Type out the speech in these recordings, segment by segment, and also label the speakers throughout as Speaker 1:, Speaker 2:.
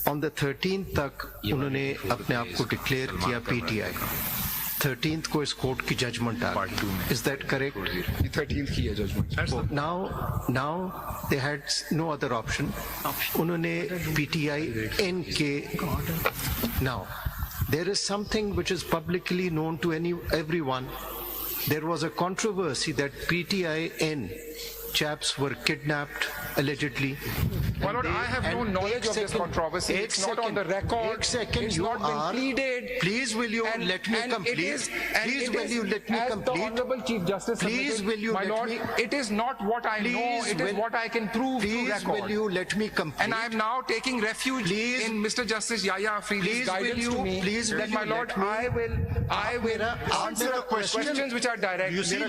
Speaker 1: On the 13th तक उन्होंने अपने आप को डिक्लेयर किया PTI. 13th को इस कोर्ट की जजमेंट आ गई. Is that correct?
Speaker 2: 13th की है judgement.
Speaker 1: Now they had no other option. उन्होंने PTI N के. Now there is something which is publicly known to everyone. There was a controversy that PTI N chaps were kidnapped allegedly.
Speaker 2: My lord, I have no knowledge of this controversy. It's not on the record. It's not been pleaded.
Speaker 1: Please will you let me complete? Please will you let me complete?
Speaker 2: The Honorable Chief Justice
Speaker 1: Please will you
Speaker 2: my lord, it is not what I know, it is what I can prove through
Speaker 1: Please
Speaker 2: record.
Speaker 1: will you let me complete?
Speaker 2: And I am now taking refuge in Mr. Justice Yahya Afridi's guidance to me.
Speaker 1: Please will
Speaker 2: that,
Speaker 1: you
Speaker 2: my lord, I will answer the questions which are direct.
Speaker 3: You see,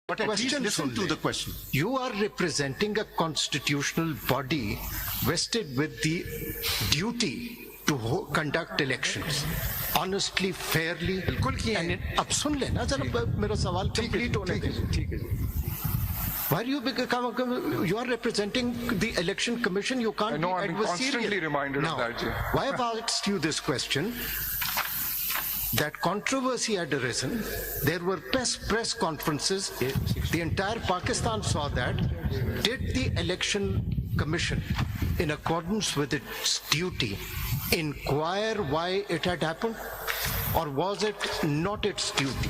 Speaker 3: but at least listen to the question.
Speaker 1: You are representing a constitutional body vested with the duty to conduct elections honestly, fairly. And अब सुन लेना जरा मेरा सवाल complete होने दे. Why do you become? You are representing the election commission. You can't.
Speaker 2: No, I'm
Speaker 1: be
Speaker 2: constantly reminded of that.
Speaker 1: Why have I asked you this question? That controversy had arisen. There were press conferences. The entire Pakistan saw that. Did the election commission, in accordance with its duty, inquire why it had happened? Or was it not its duty?